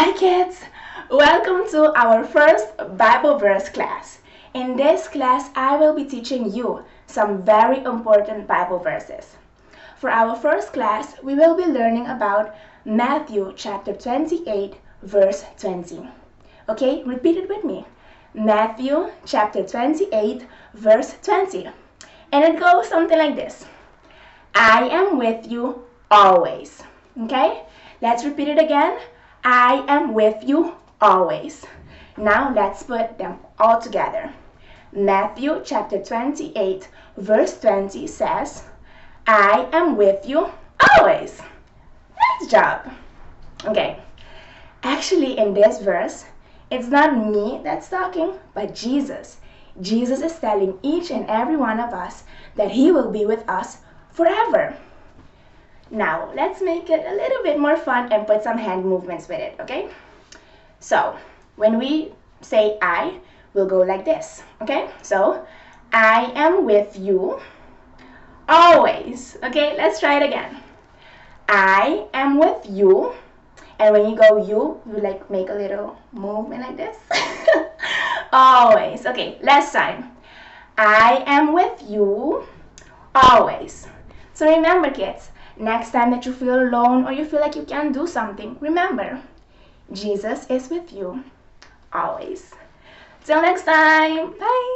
Hi kids! Welcome to our first Bible verse class. In this class, I will be teaching you some very important Bible verses. For our first class, we will be learning about Matthew chapter 28 verse 20. Okay, repeat it with me. Matthew chapter 28 verse 20. And it goes something like this. I am with you always. Okay, let's repeat it again. I am with you always. Now let's put them all together. Matthew chapter 28 verse 20 says, I am with you always. Nice job. Okay, actually in this verse, it's not me that's talking, but Jesus. Jesus is telling each and every one of us that He will be with us forever. Now, let's make it a little bit more fun and put some hand movements with it, okay? So, when we say I, we'll go like this, okay? So, I am with you always, okay? Let's try it again. I am with you, and when you go you like make a little movement like this. Always, okay, last time. I am with you always. So remember kids, next time that you feel alone or you feel like you can't do something, remember, Jesus is with you always. Till next time, bye!